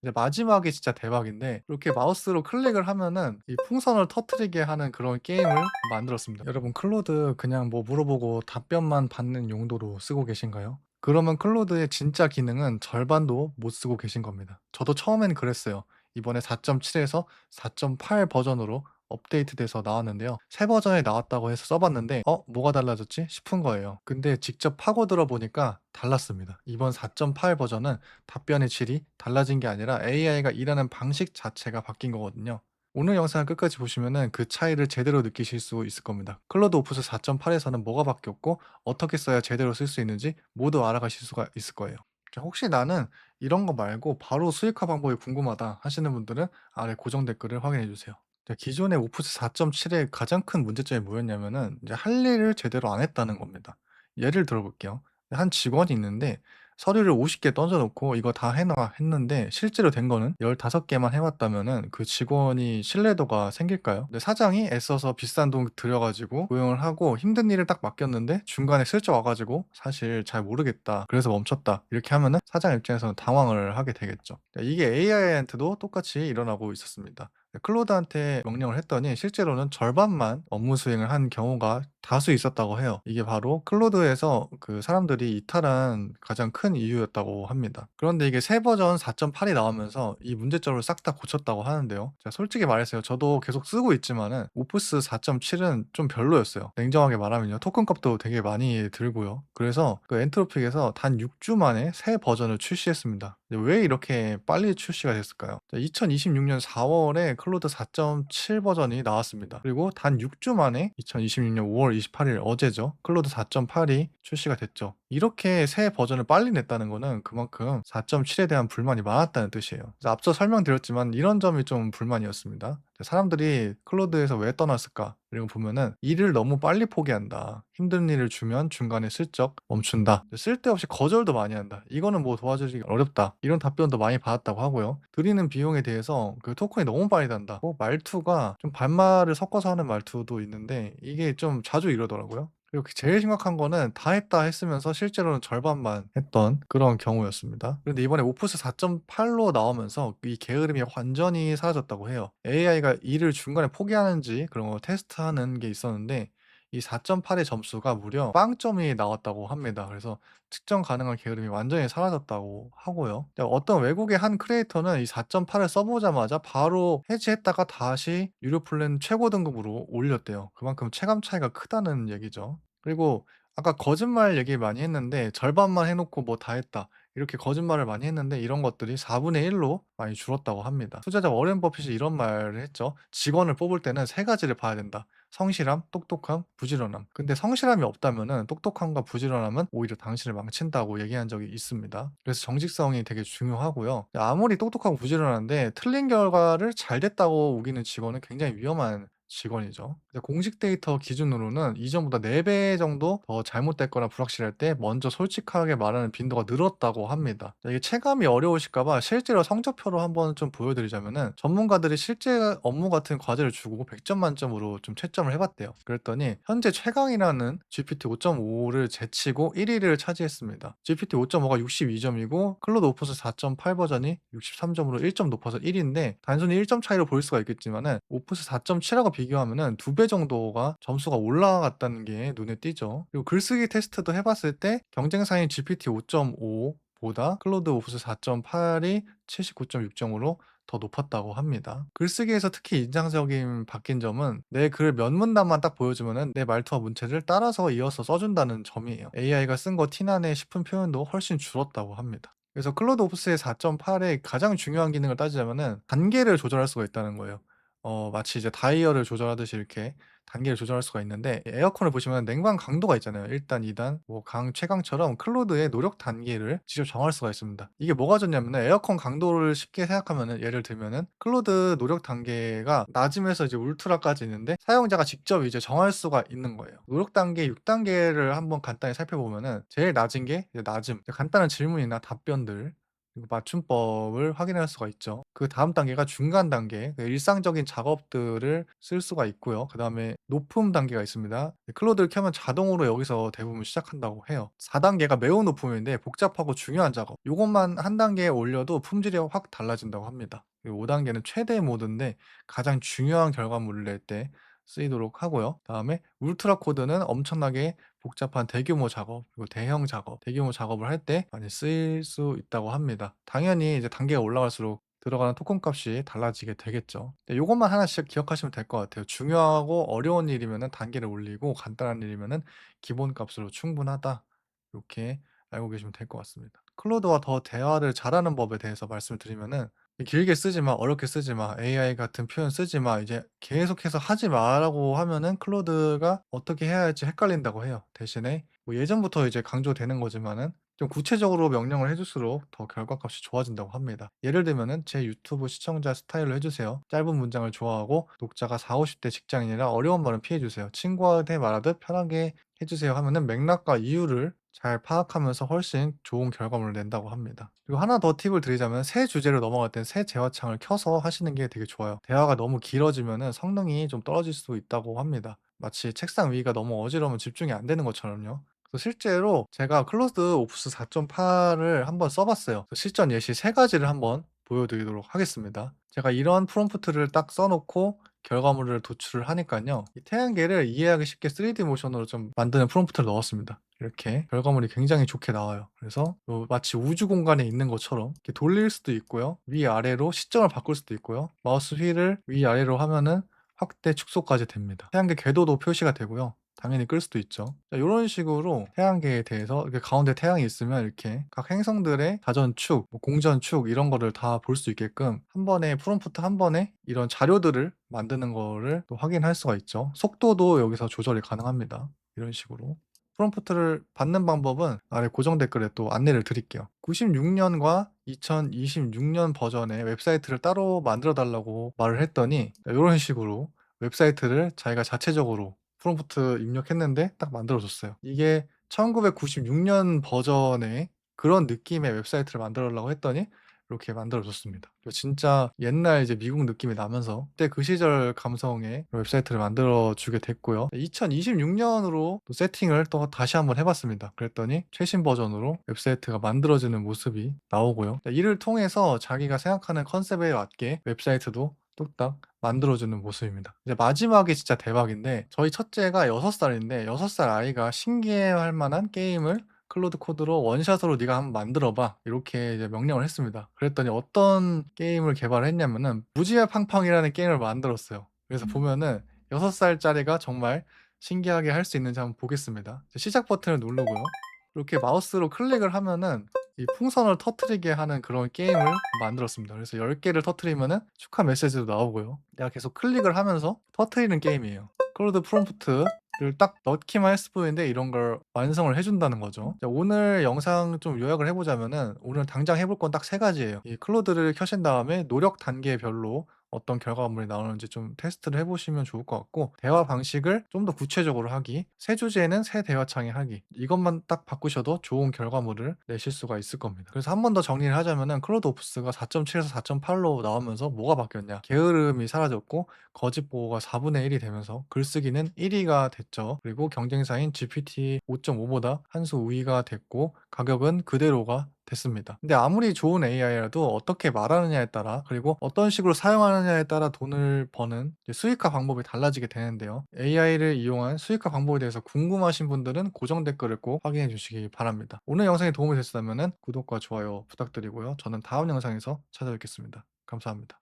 이제 마지막이 진짜 대박인데 이렇게 마우스로 클릭을 하면은 이 풍선을 터뜨리게 하는 그런 게임을 만들었습니다. 여러분 클로드 그냥 뭐 물어보고 답변만 받는 용도로 쓰고 계신가요? 그러면 클로드의 진짜 기능은 절반도 못 쓰고 계신 겁니다. 저도 처음엔 그랬어요. 이번에 4.7에서 4.8 버전으로 업데이트돼서 나왔는데요. 새 버전이 나왔다고 해서 써봤는데 뭐가 달라졌지 싶은 거예요. 근데 직접 파고들어 보니까 달랐습니다. 이번 4.8 버전은 답변의 질이 달라진 게 아니라 AI가 일하는 방식 자체가 바뀐 거거든요. 오늘 영상을 끝까지 보시면은 그 차이를 제대로 느끼실 수 있을 겁니다. 클로드 오프스 4.8에서는 뭐가 바뀌었고 어떻게 써야 제대로 쓸 수 있는지 모두 알아가실 수가 있을 거예요. 자, 혹시 나는 이런 거 말고 바로 수익화 방법이 궁금하다 하시는 분들은 아래 고정 댓글을 확인해 주세요. 자, 기존의 오프스 4.7의 가장 큰 문제점이 뭐였냐면은 이제 할 일을 제대로 안 했다는 겁니다. 예를 들어 볼게요. 한 직원이 있는데 서류를 50개 던져 놓고 "이거 다 해 놔." 했는데 실제로 된 거는 15 개만 해 왔다면은 그 직원이 신뢰도가 생길까요? 근데 사장이 애써서 비싼 돈 들여 가지고 고용을 하고 힘든 일을 딱 맡겼는데 중간에 슬쩍 와 가지고 "사실 잘 모르겠다. 그래서 멈췄다." 이렇게 하면은 사장 입장에서는 당황을 하게 되겠죠. 이게 AI한테도 똑같이 일어나고 있었습니다. 클로드한테 명령을 했더니 실제로는 절반만 업무 수행을 한 경우가 다수 있었다고 해요. 이게 바로 클로드에서 그 사람들이 이탈한 가장 큰 이유였다고 합니다. 그런데 이게 새 버전 4.8이 나오면서 이 문제점을 싹 다 고쳤다고 하는데요. 자, 솔직히 말해서요. 저도 계속 쓰고 있지만은 오프스 4.7은 좀 별로였어요. 냉정하게 말하면요. 토큰 값도 되게 많이 들고요. 그래서 그 엔트로픽에서 단 6주 만에 새 버전을 출시했습니다. 근데 왜 이렇게 빨리 출시가 됐을까요? 2026년 4월에 클로드 4.7 버전이 나왔습니다. 그리고 단 6주 만에 2026년 5월 28일 어제죠. 클로드 4.8이 출시가 됐죠. 이렇게 새 버전을 빨리 냈다는 거는 그만큼 4.7에 대한 불만이 많았다는 뜻이에요. 그래서 앞서 설명드렸지만 이런 점이 좀 불만이었습니다. 사람들이 클로드에서 왜 떠났을까? 이런 거 보면은 "일을 너무 빨리 포기한다. 힘든 일을 주면 중간에 슬쩍 멈춘다. 쓸데없이 거절도 많이 한다. 이거는 뭐 도와주기 어렵다." 이런 답변도 많이 받았다고 하고요. 들이는 비용에 대해서 그 토큰이 너무 빨리 단다. 말투가 좀 반말을 섞어서 하는 말투도 있는데 이게 좀 자주 이러더라고요. 그리고 제일 심각한 거는 다 했다 했으면서 실제로는 절반만 했던 그런 경우였습니다. 그런데 이번에 오프스 4.8로 나오면서 이 게으름이 완전히 사라졌다고 해요. AI가 일을 중간에 포기하는지 그런 거 테스트하는 게 있었는데 이 4.8의 점수가 무려 빵점이 나왔다고 합니다. 그래서 측정 가능한 게으름이 완전히 사라졌다고 하고요. 어떤 외국의 한 크리에이터는 이 4.8을 써보자마자 바로 해지했다가 다시 유료 플랜 최고 등급으로 올렸대요. 그만큼 체감 차이가 크다는 얘기죠. 그리고 아까 거짓말 얘기 많이 했는데 절반만 해 놓고 "뭐 다 했다." 이렇게 거짓말을 많이 했는데 이런 것들이 4분의 1로 많이 줄었다고 합니다. 투자자 워렌 버핏이 이런 말을 했죠. "직원을 뽑을 때는 세 가지를 봐야 된다. 성실함, 똑똑함, 부지런함." 근데 성실함이 없다면은 똑똑함과 부지런함은 오히려 당신을 망친다고 얘기한 적이 있습니다. 그래서 정직성이 되게 중요하고요. 아무리 똑똑하고 부지런한데 틀린 결과를 잘 됐다고 우기는 직원은 굉장히 위험한 직원이죠. 근데 공식 데이터 기준으로는 이전보다 4배 정도 더 잘못됐거나 불확실할 때 먼저 솔직하게 말하는 빈도가 늘었다고 합니다. 이게 체감이 어려우실까 봐 실제로 성적표로 한번 좀 보여드리자면은 전문가들이 실제 업무 같은 과제를 주고 100점 만점으로 좀 채점을 해봤대요. 그랬더니 현재 최강이라는 GPT 5.5를 제치고 1위를 차지했습니다. GPT 5.5가 62점이고 클로드 오퍼스 4.8 버전이 63점으로 1점 높아서 1위인데 단순히 1점 차이로 보일 수가 있겠지만은 오프스 4.7하고 비교하면은 2배 정도가 점수가 올라갔다는 게 눈에 띄죠. 그리고 글쓰기 테스트도 해봤을 때 경쟁사인 GPT 5.5 보다 클로드 오프스 4.8이 79.6점으로 더 높았다고 합니다. 글쓰기에서 특히 인상적인 바뀐 점은 내 글 몇 문단만 딱 보여주면은 내 말투와 문체를 따라서 이어서 써준다는 점이에요. AI가 쓴 거 티나네 싶은 표현도 훨씬 줄었다고 합니다. 그래서 클로드 오프스의 4.8의 가장 중요한 기능을 따지자면은 단계를 조절할 수가 있다는 거예요. 마치 이제 다이얼을 조절하듯이 이렇게 단계를 조절할 수가 있는데 에어컨을 보시면 냉방 강도가 있잖아요. 1 단, 2 단, 뭐 최강처럼 클로드의 노력 단계를 직접 정할 수가 있습니다. 이게 뭐가 좋냐면은 에어컨 강도를 쉽게 생각하면은 예를 들면은 클로드 노력 단계가 낮음에서 이제 울트라까지 있는데 사용자가 직접 이제 정할 수가 있는 거예요. 노력 단계 6 단계를 한번 간단히 살펴보면은 제일 낮은 게 이제 낮음, 간단한 질문이나 답변들 그리고 맞춤법을 확인할 수가 있죠. 그다음 단계가 중간 단계, 일상적인 작업들을 쓸 수가 있고요. 그다음에 높음 단계가 있습니다. 클로드를 켜면 자동으로 여기서 대부분 시작한다고 해요. 4 단계가 매우 높음인데 복잡하고 중요한 작업. 요것만 한 단계 올려도 품질이 확 달라진다고 합니다. 그리고 5 단계는 최대 모드인데 가장 중요한 결과물을 낼 때 쓰이도록 하고요. 다음에 울트라 코드는 엄청나게 복잡한 대규모 작업 그리고 대형 작업, 대규모 작업을 할 때 많이 쓰일 수 있다고 합니다. 당연히 이제 단계가 올라갈수록 들어가는 토큰 값이 달라지게 되겠죠. 근데 요것만 하나씩 기억하시면 될 것 같아요. 중요하고 어려운 일이면은 단계를 올리고 간단한 일이면은 기본 값으로 충분하다. 요렇게 알고 계시면 될 것 같습니다. 클로드와 더 대화를 잘하는 법에 대해서 말씀을 드리면은 "길게 쓰지 마. 어렵게 쓰지 마. AI 같은 표현 쓰지 마." 이제 계속해서 "하지 마."라고 하면은 클로드가 어떻게 해야 할지 헷갈린다고 해요. 대신에 뭐 예전부터 이제 강조되는 거지만은 좀 구체적으로 명령을 해 줄수록 더 결과값이 좋아진다고 합니다. 예를 들면은 "제 유튜브 시청자 스타일로 해 주세요. 짧은 문장을 좋아하고 독자가 40-50대 직장인이라 어려운 말은 피해 주세요. 친구한테 말하듯 편하게 해 주세요." 하면은 맥락과 이유를 잘 파악하면서 훨씬 좋은 결과물을 낸다고 합니다. 그리고 하나 더 팁을 드리자면 새 주제로 넘어갈 땐 새 대화창을 켜서 하시는 게 되게 좋아요. 대화가 너무 길어지면은 성능이 좀 떨어질 수 있다고 합니다. 마치 책상 위가 너무 어지러우면 집중이 안 되는 것처럼요. 그래서 실제로 제가 클로드 옵스 4.8을 한번 써 봤어요. 실전 예시 3 가지를 한번 보여 드리도록 하겠습니다. 제가 이런 프롬프트를 딱 써 놓고 결과물을 도출을 하니깐요. 이 태양계를 이해하기 쉽게 3D 모션으로 좀 만드는 프롬프트를 넣었습니다. 이렇게 결과물이 굉장히 좋게 나와요. 그래서 마치 우주 공간에 있는 것처럼 이렇게 돌릴 수도 있고요. 위아래로 시점을 바꿀 수도 있고요. 마우스 휠을 위아래로 하면은 확대, 축소까지 됩니다. 태양계 궤도도 표시가 되고요. 당연히 끌 수도 있죠. 자 요런 식으로 태양계에 대해서 이렇게 가운데 태양이 있으면 이렇게 각 행성들의 자전축, 뭐 공전축 이런 거를 다 볼 수 있게끔 한 번에 프롬프트 한 번에 이런 자료들을 만드는 거를 또 확인할 수가 있죠. 속도도 여기서 조절이 가능합니다. 이런 식으로. 프롬프트를 받는 방법은 아래 고정 댓글에 또 안내를 드릴게요. 96 년과 2026년 버전의 웹사이트를 따로 만들어 달라고 말을 했더니 요런 식으로 웹사이트를 자기가 자체적으로 프롬프트 입력했는데 딱 만들어 줬어요. 이게 1996년 버전의 그런 느낌의 웹사이트를 만들어 달라고 했더니 이렇게 만들어 줬습니다. 진짜 옛날 이제 미국 느낌이 나면서 그때 그 시절 감성의 웹사이트를 만들어 주게 됐고요. 2026 년으로 또 세팅을 또 다시 한번 해 봤습니다. 그랬더니 최신 버전으로 웹사이트가 만들어지는 모습이 나오고요. 이를 통해서 자기가 생각하는 컨셉에 맞게 웹사이트도 뚝딱 만들어주는 모습입니다. 이제 마지막이 진짜 대박인데 저희 첫째가 6 살인데 6살 아이가 신기해할 만한 게임을 클로드 코드로 "원샷으로 네가 한번 만들어 봐." 이렇게 이제 명령을 했습니다. 그랬더니 어떤 게임을 개발을 했냐면은 무지개 팡팡이라는 게임을 만들었어요. 그래서 보면은 6 살짜리가 정말 신기하게 할 수 있는지 한번 보겠습니다. 이제 시작 버튼을 누르고요. 이렇게 마우스로 클릭을 하면은 이 풍선을 터뜨리게 하는 그런 게임을 만들었습니다. 그래서 10 개를 터뜨리면은 축하 메시지도 나오고요. 내가 계속 클릭을 하면서 터뜨리는 게임이에요. 클로드 프롬프트를 딱 넣기만 했을 뿐인데 이런 걸 완성을 해 준다는 거죠. 자 오늘 영상 좀 요약을 해 보자면은 오늘 당장 해볼 건 딱 3 가지예요. 이 클로드를 켜신 다음에 노력 단계별로 어떤 결과물이 나오는지 좀 테스트를 해 보시면 좋을 것 같고 대화 방식을 좀 더 구체적으로 하기, 새 주제는 새 대화창에 하기 이것만 딱 바꾸셔도 좋은 결과물을 내실 수가 있을 겁니다. 그래서 한 번 더 정리를 하자면은 클로드 옵스가 4.7에서 4.8로 나오면서 뭐가 바뀌었냐? 게으름이 사라졌고 거짓 보호가 4분의 1이 되면서 글쓰기는 1 위가 됐죠. 그리고 경쟁사인 GPT 5.5보다 한 수 우위가 됐고 가격은 그대로가 됐습니다. 근데 아무리 좋은 AI라도 어떻게 말하느냐에 따라 그리고 어떤 식으로 사용하느냐에 따라 돈을 버는 이제 수익화 방법이 달라지게 되는데요. AI를 이용한 수익화 방법에 대해서 궁금하신 분들은 고정 댓글을 꼭 확인해 주시기 바랍니다. 오늘 영상이 도움이 됐다면 구독과 좋아요 부탁드리고요. 저는 다음 영상에서 찾아뵙겠습니다. 감사합니다.